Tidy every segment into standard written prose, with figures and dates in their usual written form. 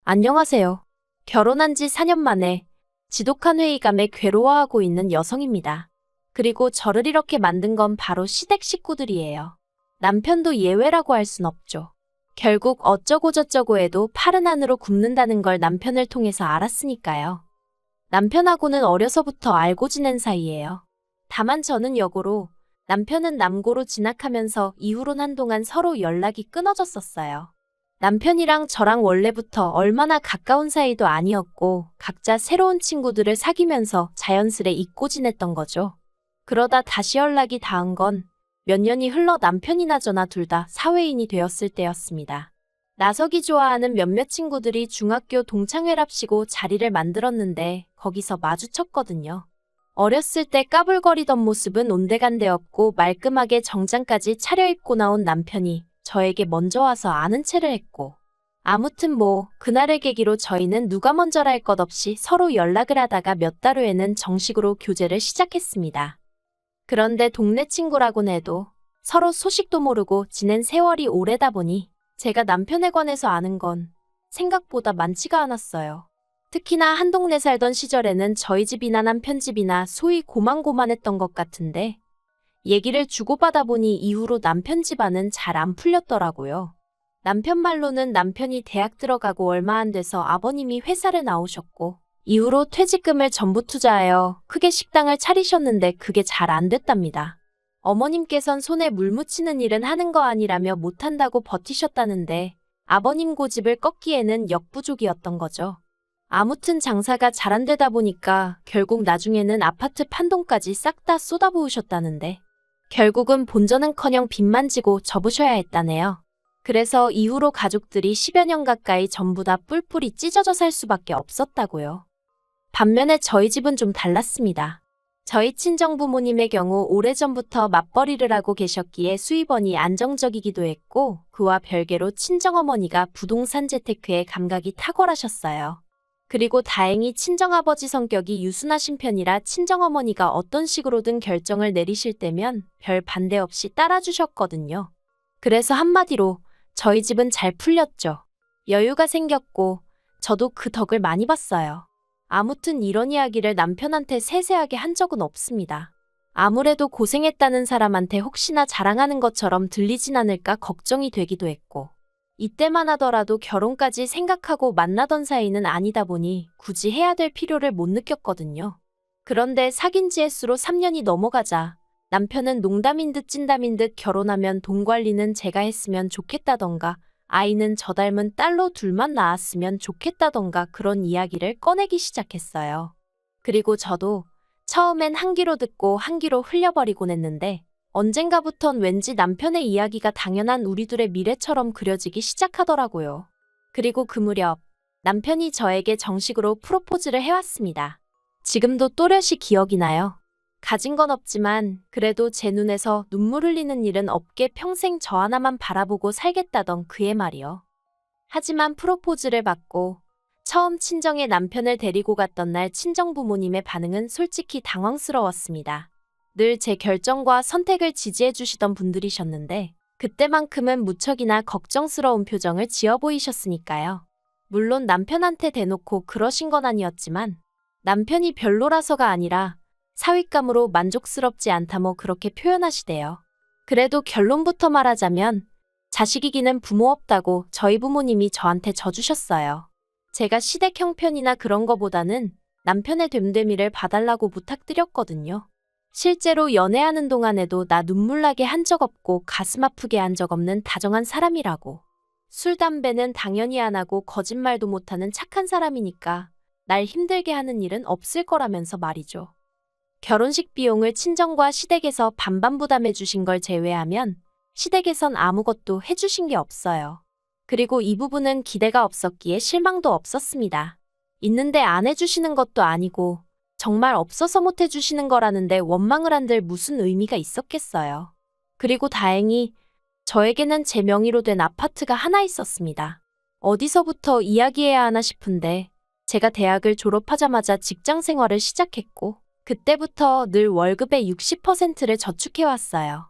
안녕하세요. 결혼한 지 4년 만에 지독한 회의감에 괴로워하고 있는 여성입니다. 그리고 저를 이렇게 만든 건 바로 시댁 식구들이에요. 남편도 예외라고 할 순 없죠. 결국 어쩌고저쩌고 해도 팔은 안으로 굽는다는 걸 남편을 통해서 알았으니까요. 남편하고는 어려서부터 알고 지낸 사이예요. 다만 저는 여고로, 남편은 남고로 진학하면서 이후론 한동안 서로 연락이 끊어졌었어요. 남편이랑 저랑 원래부터 얼마나 가까운 사이도 아니었고 각자 새로운 친구들을 사귀면서 자연스레 잊고 지냈던 거죠. 그러다 다시 연락이 닿은 건 몇 년이 흘러 남편이나 저나 둘 다 사회인이 되었을 때였습니다. 나서기 좋아하는 몇몇 친구들이 중학교 동창회랍시고 자리를 만들었는데 거기서 마주쳤거든요. 어렸을 때 까불거리던 모습은 온데간데 없고 말끔하게 정장까지 차려입고 나온 남편이 저에게 먼저 와서 아는 체를 했고, 아무튼 그날을 계기로 저희는 누가 먼저랄 것 없이 서로 연락을 하다가 몇 달 후에는 정식으로 교제를 시작했습니다. 그런데 동네 친구라곤 해도 서로 소식도 모르고 지낸 세월이 오래다 보니 제가 남편에 관해서 아는 건 생각보다 많지가 않았어요. 특히나 한 동네 살던 시절에는 저희 집이나 남편 집이나 소위 고만고만했던 것 같은데 얘기를 주고받아 보니 이후로 남편 집안은 잘 안 풀렸더라고요. 남편 말로는 남편이 대학 들어가고 얼마 안 돼서 아버님이 회사를 나오셨고 이후로 퇴직금을 전부 투자하여 크게 식당을 차리셨는데 그게 잘 안 됐답니다. 어머님께선 손에 물 묻히는 일은 하는 거 아니라며 못한다고 버티셨다는데 아버님 고집을 꺾기에는 역부족이었던 거죠. 아무튼 장사가 잘 안 되다 보니까 결국 나중에는 아파트 판돈까지 싹 다 쏟아부으셨다는데 결국은 본전은커녕 빚만 지고 접으셔야 했다네요. 그래서 이후로 가족들이 10여 년 가까이 전부 다 뿔뿔이 찢어져 살 수밖에 없었다고요. 반면에 저희 집은 좀 달랐습니다. 저희 친정부모님의 경우 오래전부터 맞벌이를 하고 계셨기에 수입원이 안정적이기도 했고 그와 별개로 친정어머니가 부동산 재테크에 감각이 탁월하셨어요. 그리고 다행히 친정아버지 성격이 유순하신 편이라 친정어머니가 어떤 식으로든 결정을 내리실 때면 별 반대 없이 따라주셨거든요. 그래서 한마디로 저희 집은 잘 풀렸죠. 여유가 생겼고 저도 그 덕을 많이 봤어요. 아무튼 이런 이야기를 남편한테 세세하게 한 적은 없습니다. 아무래도 고생했다는 사람한테 혹시나 자랑하는 것처럼 들리진 않을까 걱정이 되기도 했고 이때만 하더라도 결혼까지 생각하고 만나던 사이는 아니다 보니 굳이 해야 될 필요를 못 느꼈거든요. 그런데 사귄 지 횟수로 3년이 넘어가자 남편은 농담인 듯 찐담인 듯 결혼하면 돈 관리는 제가 했으면 좋겠다던가 아이는 저 닮은 딸로 둘만 낳았으면 좋겠다던가 그런 이야기를 꺼내기 시작했어요. 그리고 저도 처음엔 한 귀로 듣고 한 귀로 흘려버리곤 했는데 언젠가부턴 왠지 남편의 이야기가 당연한 우리 둘의 미래처럼 그려지기 시작하더라고요. 그리고 그 무렵 남편이 저에게 정식으로 프로포즈를 해왔습니다. 지금도 또렷이 기억이 나요. 가진 건 없지만 그래도 제 눈에서 눈물 흘리는 일은 없게 평생 저 하나만 바라보고 살겠다던 그의 말이요. 하지만 프로포즈를 받고 처음 친정에 남편을 데리고 갔던 날 친정부모님의 반응은 솔직히 당황스러웠습니다. 늘 제 결정과 선택을 지지해 주시던 분들이셨는데 그때만큼은 무척이나 걱정스러운 표정을 지어 보이셨으니까요. 물론 남편한테 대놓고 그러신 건 아니었지만 남편이 별로라서가 아니라 사윗감으로 만족스럽지 않다 그렇게 표현하시대요. 그래도 결론부터 말하자면 자식이기는 부모 없다고 저희 부모님이 저한테 져주셨어요. 제가 시댁 형편이나 그런 거보다는 남편의 됨됨이를 봐달라고 부탁드렸거든요. 실제로 연애하는 동안에도 나 눈물 나게 한 적 없고 가슴 아프게 한 적 없는 다정한 사람이라고. 술, 담배는 당연히 안 하고 거짓말도 못하는 착한 사람이니까 날 힘들게 하는 일은 없을 거라면서 말이죠. 결혼식 비용을 친정과 시댁에서 반반 부담해 주신 걸 제외하면 시댁에선 아무것도 해주신 게 없어요. 그리고 이 부분은 기대가 없었기에 실망도 없었습니다. 있는데 안 해주시는 것도 아니고 정말 없어서 못 해주시는 거라는데 원망을 한들 무슨 의미가 있었겠어요. 그리고 다행히 저에게는 제 명의로 된 아파트가 하나 있었습니다. 어디서부터 이야기해야 하나 싶은데 제가 대학을 졸업하자마자 직장 생활을 시작했고 그때부터 늘 월급의 60%를 저축해왔어요.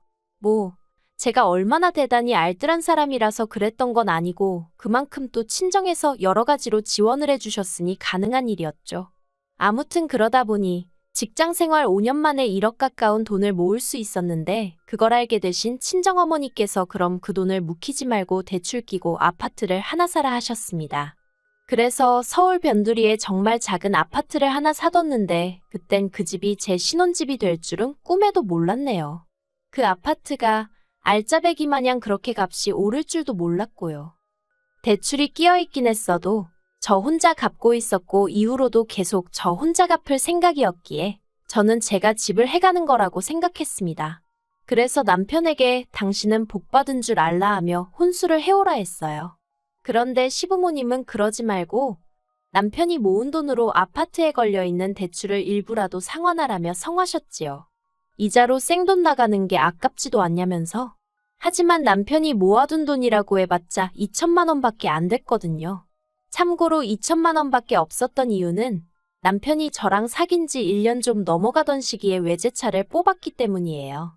제가 얼마나 대단히 알뜰한 사람이라서 그랬던 건 아니고 그만큼 또 친정에서 여러 가지로 지원을 해주셨으니 가능한 일이었죠. 아무튼 그러다 보니 직장 생활 5년 만에 1억 가까운 돈을 모을 수 있었는데 그걸 알게 되신 친정어머니께서 그럼 그 돈을 묵히지 말고 대출 끼고 아파트를 하나 사라 하셨습니다. 그래서 서울 변두리에 정말 작은 아파트를 하나 사뒀는데 그땐 그 집이 제 신혼집이 될 줄은 꿈에도 몰랐네요. 그 아파트가 알짜배기 마냥 그렇게 값이 오를 줄도 몰랐고요. 대출이 끼어있긴 했어도 저 혼자 갚고 있었고 이후로도 계속 저 혼자 갚을 생각이었기에 저는 제가 집을 해가는 거라고 생각했습니다. 그래서 남편에게 당신은 복받은 줄 알라 하며 혼수를 해오라 했어요. 그런데 시부모님은 그러지 말고 남편이 모은 돈으로 아파트에 걸려있는 대출을 일부라도 상환하라며 성하셨지요. 이자로 생돈 나가는 게 아깝지도 않냐면서. 하지만 남편이 모아둔 돈이라고 해봤자 2천만 원밖에 안 됐거든요. 참고로 2천만 원밖에 없었던 이유는 남편이 저랑 사귄 지 1년 좀 넘어가던 시기에 외제차를 뽑았기 때문이에요.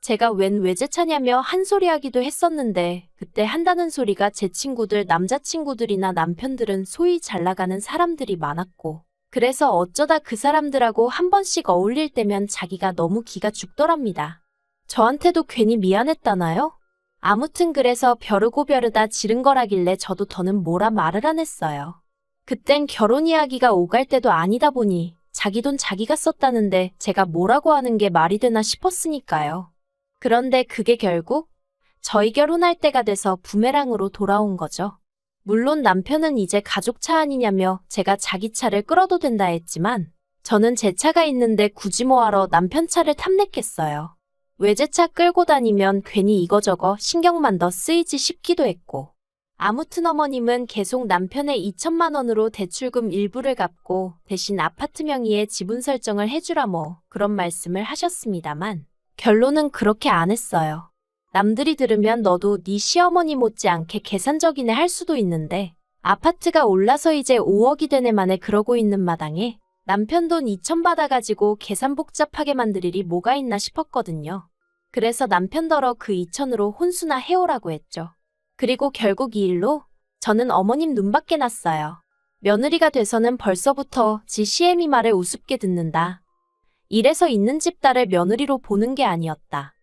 제가 웬 외제차냐며 한 소리 하기도 했었는데 그때 한다는 소리가 제 친구들 남자친구들이나 남편들은 소위 잘 나가는 사람들이 많았고 그래서 어쩌다 그 사람들하고 한 번씩 어울릴 때면 자기가 너무 기가 죽더랍니다. 저한테도 괜히 미안했다나요? 아무튼 그래서 벼르고 벼르다 지른 거라길래 저도 더는 뭐라 말을 안 했어요. 그땐 결혼 이야기가 오갈 때도 아니다 보니 자기 돈 자기가 썼다는데 제가 뭐라고 하는 게 말이 되나 싶었으니까요. 그런데 그게 결국 저희 결혼할 때가 돼서 부메랑으로 돌아온 거죠. 물론 남편은 이제 가족 차 아니냐며 제가 자기 차를 끌어도 된다 했지만 저는 제 차가 있는데 굳이 뭐하러 남편 차를 탐냈겠어요. 외제차 끌고 다니면 괜히 이거저거 신경만 더 쓰이지 싶기도 했고. 아무튼 어머님은 계속 남편의 2천만 원으로 대출금 일부를 갚고 대신 아파트 명의의 지분 설정을 해주라 뭐 그런 말씀을 하셨습니다만 결론은 그렇게 안 했어요. 남들이 들으면 너도 네 시어머니 못지않게 계산적이네 할 수도 있는데 아파트가 올라서 이제 5억이 되네 만에 그러고 있는 마당에 남편 돈 2천 받아가지고 계산 복잡하게 만들 일이 뭐가 있나 싶었거든요. 그래서 남편더러 그 2천으로 혼수나 해오라고 했죠. 그리고 결국 이 일로 저는 어머님 눈밖에 났어요. 며느리가 돼서는 벌써부터 지 시애미 말을 우습게 듣는다. 이래서 있는 집 딸을 며느리로 보는 게 아니었다.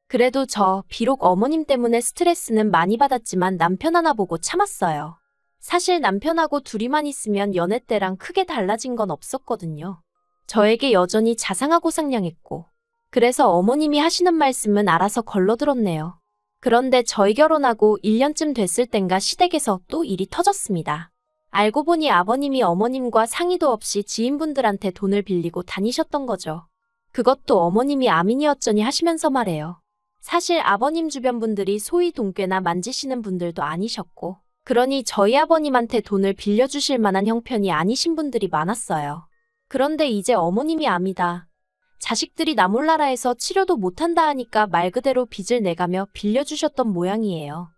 그래도 저 비록 어머님 때문에 스트레스는 많이 받았지만 남편 하나 보고 참았어요. 사실 남편하고 둘이만 있으면 연애 때랑 크게 달라진 건 없었거든요. 저에게 여전히 자상하고 상냥했고 그래서 어머님이 하시는 말씀은 알아서 걸러들었네요. 그런데 저희 결혼하고 1년쯤 됐을 땐가 시댁에서 또 일이 터졌습니다. 알고 보니 아버님이 어머님과 상의도 없이 지인분들한테 돈을 빌리고 다니셨던 거죠. 그것도 어머님이 아민이었쩌니 하시면서 말해요. 사실 아버님 주변 분들이 소위 돈꾀나 만지시는 분들도 아니셨고 그러니 저희 아버님한테 돈을 빌려주실 만한 형편이 아니신 분들이 많았어요. 그런데 이제 어머님이 암이다. 자식들이 나 몰라라 해서 치료도 못한다 하니까 말 그대로 빚을 내가며 빌려주셨던 모양이에요.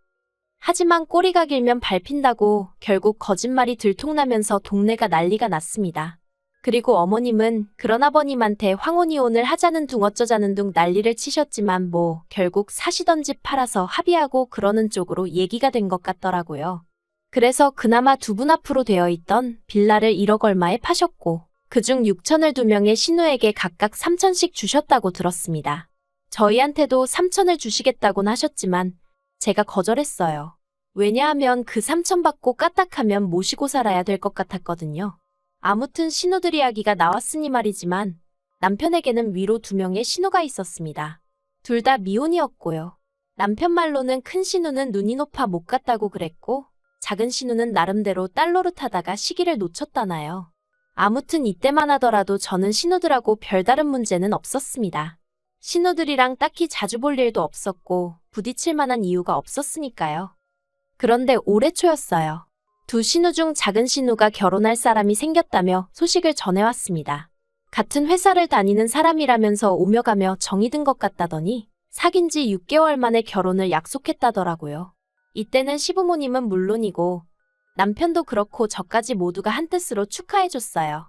하지만 꼬리가 길면 밟힌다고 결국 거짓말이 들통나면서 동네가 난리가 났습니다. 그리고 어머님은 그런 아버님한테 황혼이혼을 하자는 둥 어쩌자는 둥 난리를 치셨지만 뭐 결국 사시던 집 팔아서 합의하고 그러는 쪽으로 얘기가 된 것 같더라고요. 그래서 그나마 두 분 앞으로 되어 있던 빌라를 1억 얼마에 파셨고 그중 6천을 2명의 신우에게 각각 3천씩 주셨다고 들었습니다. 저희한테도 3천을 주시겠다곤 하셨지만 제가 거절했어요. 왜냐하면 그 3천 받고 까딱하면 모시고 살아야 될 것 같았거든요. 아무튼 신우들 이야기가 나왔으니 말이지만 남편에게는 위로 2명의 신우가 있었습니다. 둘 다 미혼이었고요. 남편 말로는 큰 신우는 눈이 높아 못 갔다고 그랬고 작은 신우는 나름대로 딸 노릇하다가 시기를 놓쳤다나요. 아무튼 이때만 하더라도 저는 신우들하고 별다른 문제는 없었습니다. 신우들이랑 딱히 자주 볼 일도 없었고 부딪힐 만한 이유가 없었으니까요. 그런데 올해 초였어요. 두 신우 중 작은 신우가 결혼할 사람이 생겼다며 소식을 전해왔습니다. 같은 회사를 다니는 사람이라면서 오며 가며 정이 든 것 같다더니 사귄 지 6개월 만에 결혼을 약속했다더라고요. 이때는 시부모님은 물론이고 남편도 그렇고 저까지 모두가 한뜻으로 축하해줬어요.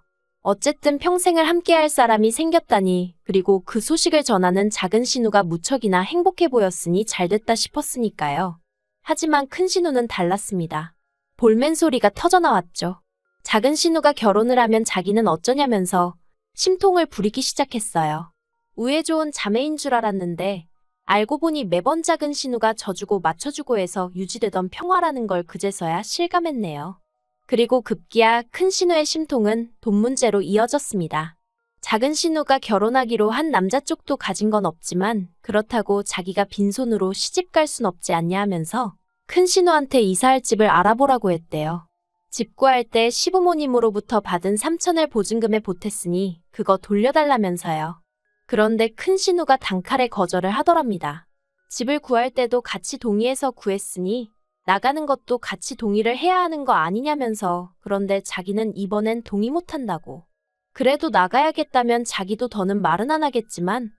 어쨌든 평생을 함께할 사람이 생겼다니, 그리고 그 소식을 전하는 작은 신우가 무척이나 행복해 보였으니 잘됐다 싶었으니까요. 하지만 큰 신우는 달랐습니다. 볼멘 소리가 터져나왔죠. 작은 신우가 결혼을 하면 자기는 어쩌냐면서 심통을 부리기 시작했어요. 우애 좋은 자매인 줄 알았는데 알고 보니 매번 작은 신우가 져주고 맞춰주고 해서 유지되던 평화라는 걸 그제서야 실감했네요. 그리고 급기야 큰 신우의 심통은 돈 문제로 이어졌습니다. 작은 신우가 결혼하기로 한 남자 쪽도 가진 건 없지만 그렇다고 자기가 빈손으로 시집 갈 순 없지 않냐 하면서 큰 신우한테 이사할 집을 알아보라고 했대요. 집 구할 때 시부모님으로부터 받은 3천을 보증금에 보탰으니 그거 돌려달라면서요. 그런데 큰 신우가 단칼에 거절을 하더랍니다. 집을 구할 때도 같이 동의해서 구했으니 나가는 것도 같이 동의를 해야 하는 거 아니냐면서 그런데 자기는 이번엔 동의 못한다고. 그래도 나가야겠다면 자기도 더는 말은 안 하겠지만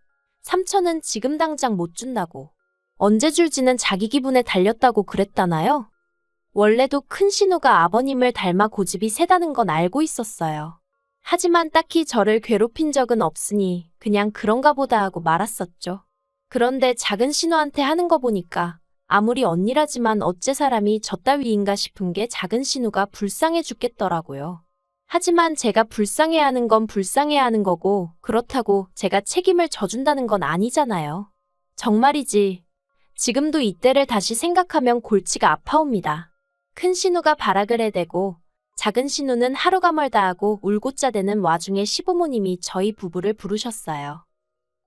3천은 지금 당장 못 준다고. 언제 줄지는 자기 기분에 달렸다고 그랬다나요? 원래도 큰 신우가 아버님을 닮아 고집이 세다는 건 알고 있었어요. 하지만 딱히 저를 괴롭힌 적은 없으니 그냥 그런가 보다 하고 말았었죠. 그런데 작은 신우한테 하는 거 보니까 아무리 언니라지만 어째 사람이 저 따위인가 싶은 게 작은 신우가 불쌍해 죽겠더라고요. 하지만 제가 불쌍해하는 건 불쌍해하는 거고 그렇다고 제가 책임을 져준다는 건 아니잖아요. 정말이지. 지금도 이때를 다시 생각하면 골치가 아파옵니다. 큰 신우가 발악을 해대고 작은 신우는 하루가 멀다 하고 울고자 대는 와중에 시부모님이 저희 부부를 부르셨어요.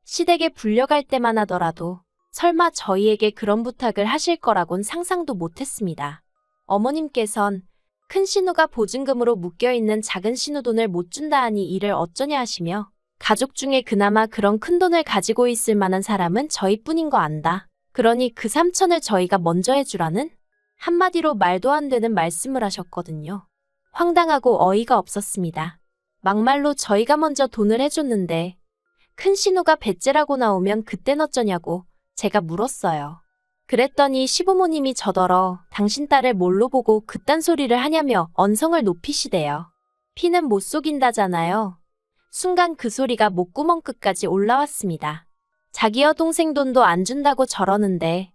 시댁에 불려갈 때만 하더라도 설마 저희에게 그런 부탁을 하실 거라곤 상상도 못했습니다. 어머님께선 큰 신우가 보증금으로 묶여있는 작은 신우 돈을 못 준다 하니 이를 어쩌냐 하시며 가족 중에 그나마 그런 큰 돈을 가지고 있을 만한 사람은 저희뿐인 거 안다. 그러니 그 3천을 저희가 먼저 해주라는? 한마디로 말도 안 되는 말씀을 하셨거든요. 황당하고 어이가 없었습니다. 막말로 저희가 먼저 돈을 해줬는데 큰 신우가 배째라고 나오면 그땐 어쩌냐고 제가 물었어요. 그랬더니 시부모님이 저더러 당신 딸을 뭘로 보고 그딴 소리를 하냐며 언성을 높이시대요. 피는 못 속인다잖아요. 순간 그 소리가 목구멍 끝까지 올라왔습니다. 자기 여동생 돈도 안 준다고 저러는데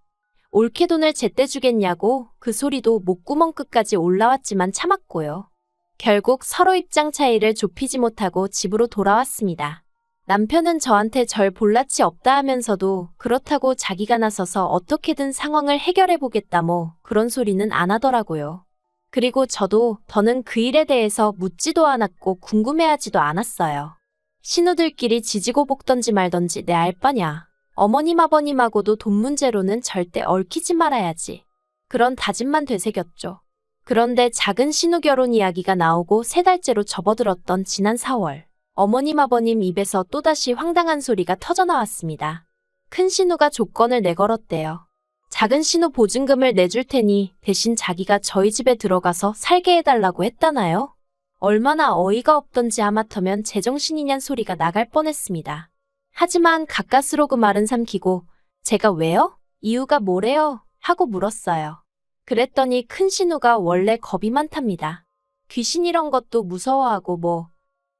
옳게 돈을 제때 주겠냐고 그 소리도 목구멍 끝까지 올라왔지만 참았고요. 결국 서로 입장 차이를 좁히지 못하고 집으로 돌아왔습니다. 남편은 저한테 절 볼낯이 없다 하면서도 그렇다고 자기가 나서서 어떻게든 상황을 해결해 보겠다 뭐 그런 소리는 안 하더라고요. 그리고 저도 더는 그 일에 대해서 묻지도 않았고 궁금해하지도 않았어요. 신우들끼리 지지고 볶던지 말던지 내 알 바냐. 어머님 아버님하고도 돈 문제로는 절대 얽히지 말아야지. 그런 다짐만 되새겼죠. 그런데 작은 신우 결혼 이야기가 나오고 3달째로 접어들었던 지난 4월. 어머님 아버님 입에서 또다시 황당한 소리가 터져나왔습니다. 큰 신우가 조건을 내걸었대요. 작은 신우 보증금을 내줄 테니 대신 자기가 저희 집에 들어가서 살게 해달라고 했다나요? 얼마나 어이가 없던지 하마터면 제정신이냔 소리가 나갈 뻔했습니다. 하지만 가까스로 그 말은 삼키고 제가 왜요? 이유가 뭐래요? 하고 물었어요. 그랬더니 큰 신우가 원래 겁이 많답니다. 귀신 이런 것도 무서워하고 뭐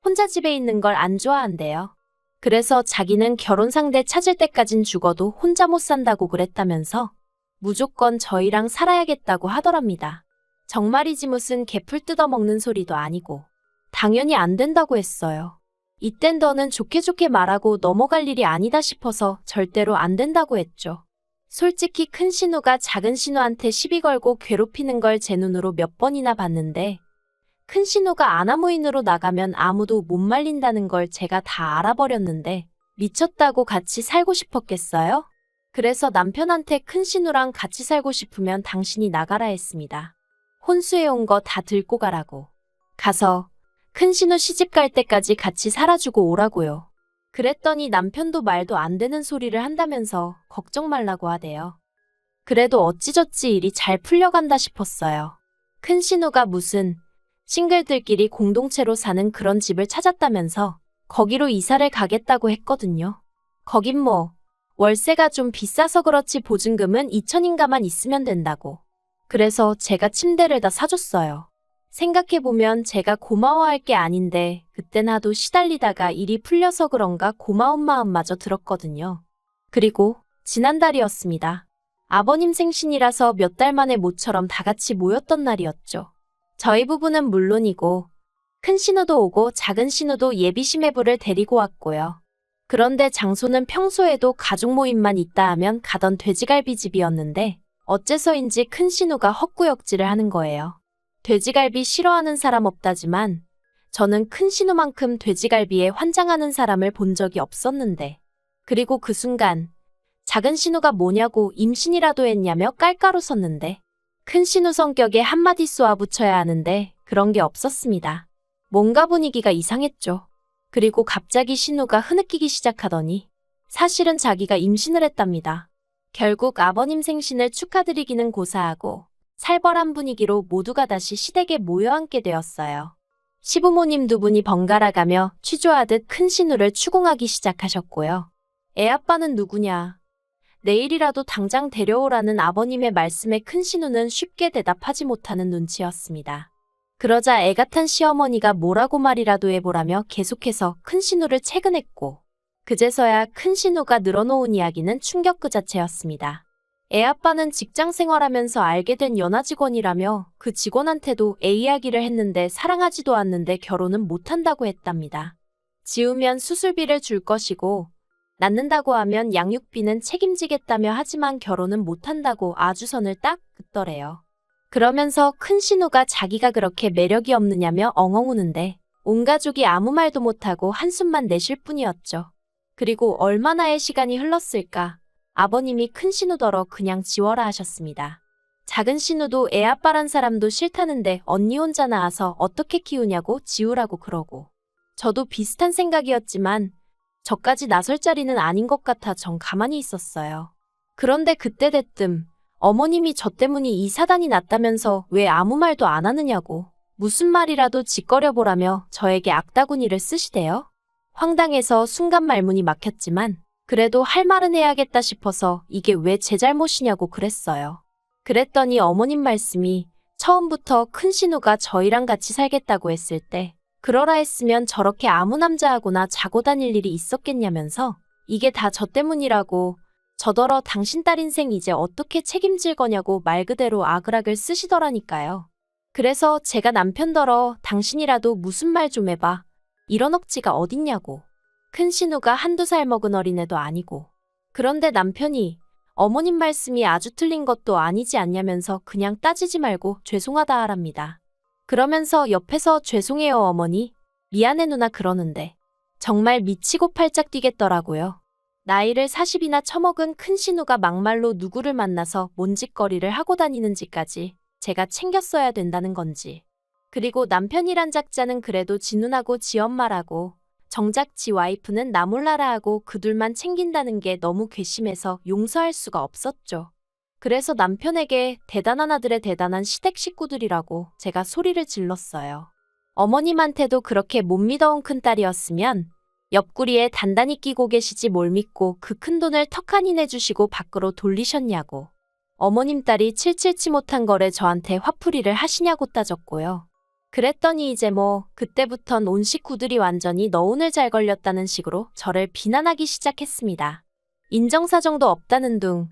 혼자 집에 있는 걸 안 좋아한대요. 그래서 자기는 결혼 상대 찾을 때까진 죽어도 혼자 못 산다고 그랬다면서 무조건 저희랑 살아야겠다고 하더랍니다. 정말이지 무슨 개풀 뜯어먹는 소리도 아니고 당연히 안 된다고 했어요. 이땐 더는 좋게 좋게 말하고 넘어갈 일이 아니다 싶어서 절대로 안 된다고 했죠. 솔직히 큰 신우가 작은 신우한테 시비 걸고 괴롭히는 걸 제 눈으로 몇 번이나 봤는데 큰 신우가 아나무인으로 나가면 아무도 못 말린다는 걸 제가 다 알아버렸는데 미쳤다고 같이 살고 싶었겠어요? 그래서 남편한테 큰 신우랑 같이 살고 싶으면 당신이 나가라 했습니다. 혼수해온 거 다 들고 가라고. 가서 큰 신우 시집 갈 때까지 같이 살아주고 오라고요. 그랬더니 남편도 말도 안 되는 소리를 한다면서 걱정 말라고 하대요. 그래도 어찌저찌 일이 잘 풀려간다 싶었어요. 큰 신우가 무슨 싱글들끼리 공동체로 사는 그런 집을 찾았다면서 거기로 이사를 가겠다고 했거든요. 거긴 뭐 월세가 좀 비싸서 그렇지 보증금은 2천인가만 있으면 된다고. 그래서 제가 침대를 다 사줬어요. 생각해보면 제가 고마워할 게 아닌데 그땐 하도 시달리다가 일이 풀려서 그런가 고마운 마음마저 들었거든요. 그리고 지난달이었습니다. 아버님 생신이라서 몇 달 만에 모처럼 다 같이 모였던 날이었죠. 저희 부부는 물론이고 큰 신우도 오고 작은 신우도 예비 시매부를 데리고 왔고요. 그런데 장소는 평소에도 가족 모임만 있다 하면 가던 돼지갈비집이었는데 어째서인지 큰 신우가 헛구역질을 하는 거예요. 돼지갈비 싫어하는 사람 없다지만 저는 큰 신우만큼 돼지갈비에 환장하는 사람을 본 적이 없었는데, 그리고 그 순간 작은 신우가 뭐냐고 임신이라도 했냐며 깔깔 웃었는데 큰 신우 성격에 한마디 쏘아붙여야 하는데 그런 게 없었습니다. 뭔가 분위기가 이상했죠. 그리고 갑자기 신우가 흐느끼기 시작하더니 사실은 자기가 임신을 했답니다. 결국 아버님 생신을 축하드리기는 고사하고 살벌한 분위기로 모두가 다시 시댁에 모여 앉게 되었어요. 시부모님 두 분이 번갈아가며 취조하듯 큰 신우를 추궁하기 시작하셨고요. 애 아빠는 누구냐? 내일이라도 당장 데려오라는 아버님의 말씀에 큰 신우는 쉽게 대답하지 못하는 눈치였습니다. 그러자 애가 탄 시어머니가 뭐라고 말이라도 해보라며 계속해서 큰 신우를 채근했고, 그제서야 큰 신우가 늘어놓은 이야기는 충격 그 자체였습니다. 애 아빠는 직장 생활하면서 알게 된 연하 직원이라며 그 직원한테도 애 이야기를 했는데 사랑하지도 않는데 결혼은 못한다고 했답니다. 지우면 수술비를 줄 것이고 낳는다고 하면 양육비는 책임지겠다며 하지만 결혼은 못한다고 아주 선을 딱 긋더래요. 그러면서 큰 신우가 자기가 그렇게 매력이 없느냐며 엉엉 우는데 온 가족이 아무 말도 못하고 한숨만 내쉴 뿐이었죠. 그리고 얼마나의 시간이 흘렀을까? 아버님이 큰 신우더러 그냥 지워라 하셨습니다. 작은 신우도 애 아빠란 사람도 싫다는데 언니 혼자 낳아서 어떻게 키우냐고 지우라고 그러고. 저도 비슷한 생각이었지만 저까지 나설 자리는 아닌 것 같아 전 가만히 있었어요. 그런데 그때 대뜸 어머님이 저 때문에 이 사단이 났다면서 왜 아무 말도 안 하느냐고 무슨 말이라도 짓거려보라며 저에게 악다구니를 쓰시대요. 황당해서 순간 말문이 막혔지만 그래도 할 말은 해야겠다 싶어서 이게 왜 제 잘못이냐고 그랬어요. 그랬더니 어머님 말씀이 처음부터 큰 신우가 저희랑 같이 살겠다고 했을 때 그러라 했으면 저렇게 아무 남자하고나 자고 다닐 일이 있었겠냐면서 이게 다 저 때문이라고 저더러 당신 딸 인생 이제 어떻게 책임질 거냐고 말 그대로 아글아글 쓰시더라니까요. 그래서 제가 남편더러 당신이라도 무슨 말 좀 해봐. 이런 억지가 어딨냐고. 큰 신우가 한두 살 먹은 어린애도 아니고. 그런데 남편이 어머님 말씀이 아주 틀린 것도 아니지 않냐면서 그냥 따지지 말고 죄송하다 하랍니다. 그러면서 옆에서 죄송해요 어머니, 미안해 누나 그러는데 정말 미치고 팔짝 뛰겠더라고요. 나이를 40이나 처먹은 큰 신우가 막말로 누구를 만나서 뭔 짓거리를 하고 다니는지까지 제가 챙겼어야 된다는 건지. 그리고 남편이란 작자는 그래도 지 누나고 지 엄마라고 정작 지 와이프는 나 몰라라 하고 그 둘만 챙긴다는 게 너무 괘씸해서 용서할 수가 없었죠. 그래서 남편에게 대단한 아들의 대단한 시댁 식구들이라고 제가 소리를 질렀어요. 어머님한테도 그렇게 못 믿어온 큰딸이었으면 옆구리에 단단히 끼고 계시지 뭘 믿고 그 큰돈을 턱하니 내주시고 밖으로 돌리셨냐고. 어머님 딸이 칠칠치 못한 거래 저한테 화풀이를 하시냐고 따졌고요. 그랬더니 이제 뭐 그때부턴 온 식구들이 완전히 너 오늘 잘 걸렸다는 식으로 저를 비난하기 시작했습니다. 인정사정도 없다는 둥,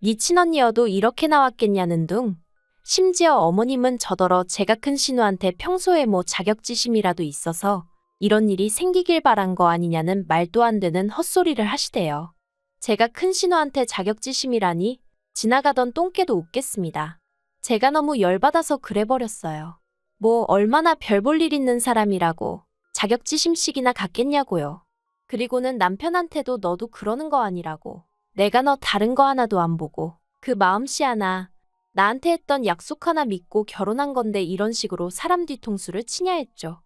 네 친언니여도 이렇게 나왔겠냐는 둥. 심지어 어머님은 저더러 제가 큰 신우한테 평소에 뭐 자격지심이라도 있어서 이런 일이 생기길 바란 거 아니냐는 말도 안 되는 헛소리를 하시대요. 제가 큰 신우한테 자격지심이라니 지나가던 똥개도 웃겠습니다. 제가 너무 열받아서 그래버렸어요. 뭐 얼마나 별 볼 일 있는 사람이라고 자격지심씩이나 갖겠냐고요. 그리고는 남편한테도 너도 그러는 거 아니라고. 내가 너 다른 거 하나도 안 보고 그 마음씨 하나 나한테 했던 약속 하나 믿고 결혼한 건데 이런 식으로 사람 뒤통수를 치냐 했죠.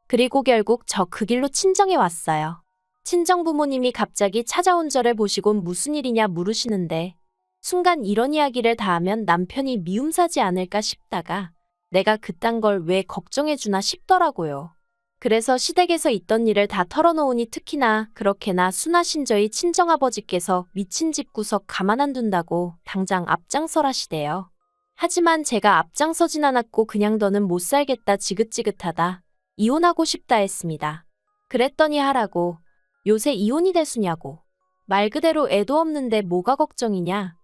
그리고 결국 저 그 길로 친정에 왔어요. 친정 부모님이 갑자기 찾아온 저를 보시곤 무슨 일이냐 물으시는데 순간 이런 이야기를 다 하면 남편이 미움 사지 않을까 싶다가 내가 그딴 걸 왜 걱정해주나 싶더라고요. 그래서 시댁에서 있던 일을 다 털어놓으니 특히나 그렇게나 순하신 저희 친정아버지께서 미친 집구석 가만 안 둔다고 당장 앞장서라시대요. 하지만 제가 앞장서진 않았고 그냥 더는 못 살겠다 지긋지긋하다. 이혼하고 싶다 했습니다. 그랬더니 하라고. 요새 이혼이 대수냐고. 말 그대로 애도 없는데 뭐가 걱정이냐.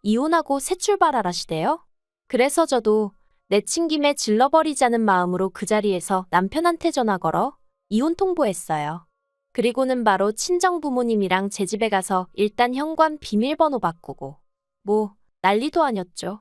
이혼하고 새 출발하라시대요. 그래서 저도 내친 김에 질러버리자는 마음으로 그 자리에서 남편한테 전화 걸어 이혼 통보했어요. 그리고는 바로 친정 부모님이랑 제 집에 가서 일단 현관 비밀번호 바꾸고 뭐 난리도 아니었죠.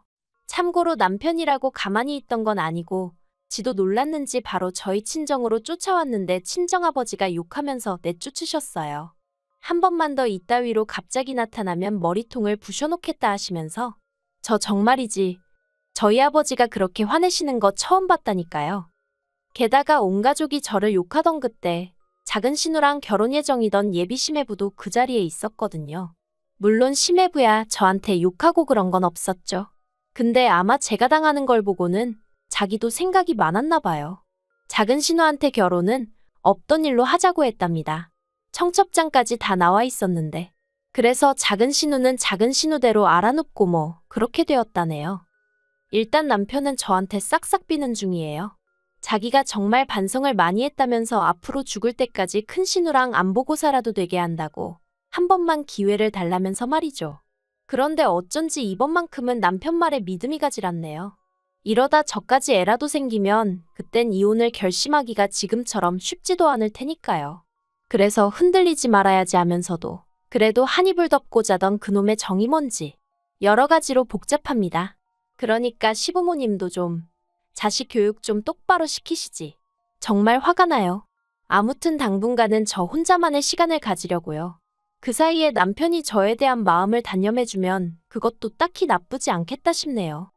참고로 남편이라고 가만히 있던 건 아니고 지도 놀랐는지 바로 저희 친정으로 쫓아왔는데 친정아버지가 욕하면서 내쫓으셨어요. 한 번만 더 이따위로 갑자기 나타나면 머리통을 부셔놓겠다 하시면서 저 정말이지 저희 아버지가 그렇게 화내시는 거 처음 봤다니까요. 게다가 온 가족이 저를 욕하던 그때 작은 신우랑 결혼 예정이던 예비 시매부도 그 자리에 있었거든요. 물론 시매부야 저한테 욕하고 그런 건 없었죠. 근데 아마 제가 당하는 걸 보고는 자기도 생각이 많았나 봐요. 작은 신우한테 결혼은 없던 일로 하자고 했답니다. 청첩장까지 다 나와 있었는데. 그래서 작은 신우는 작은 신우대로 알아눕고 뭐 그렇게 되었다네요. 일단 남편은 저한테 싹싹 비는 중이에요. 자기가 정말 반성을 많이 했다면서 앞으로 죽을 때까지 큰 신우랑 안 보고 살아도 되게 한다고 한 번만 기회를 달라면서 말이죠. 그런데 어쩐지 이번만큼은 남편 말에 믿음이 가질 않네요. 이러다 저까지 애라도 생기면 그땐 이혼을 결심하기가 지금처럼 쉽지도 않을 테니까요. 그래서 흔들리지 말아야지 하면서도 그래도 한 이불 덮고 자던 그놈의 정이 뭔지 여러 가지로 복잡합니다. 그러니까 시부모님도 좀 자식 교육 좀 똑바로 시키시지. 정말 화가 나요. 아무튼 당분간은 저 혼자만의 시간을 가지려고요. 그 사이에 남편이 저에 대한 마음을 단념해주면 그것도 딱히 나쁘지 않겠다 싶네요.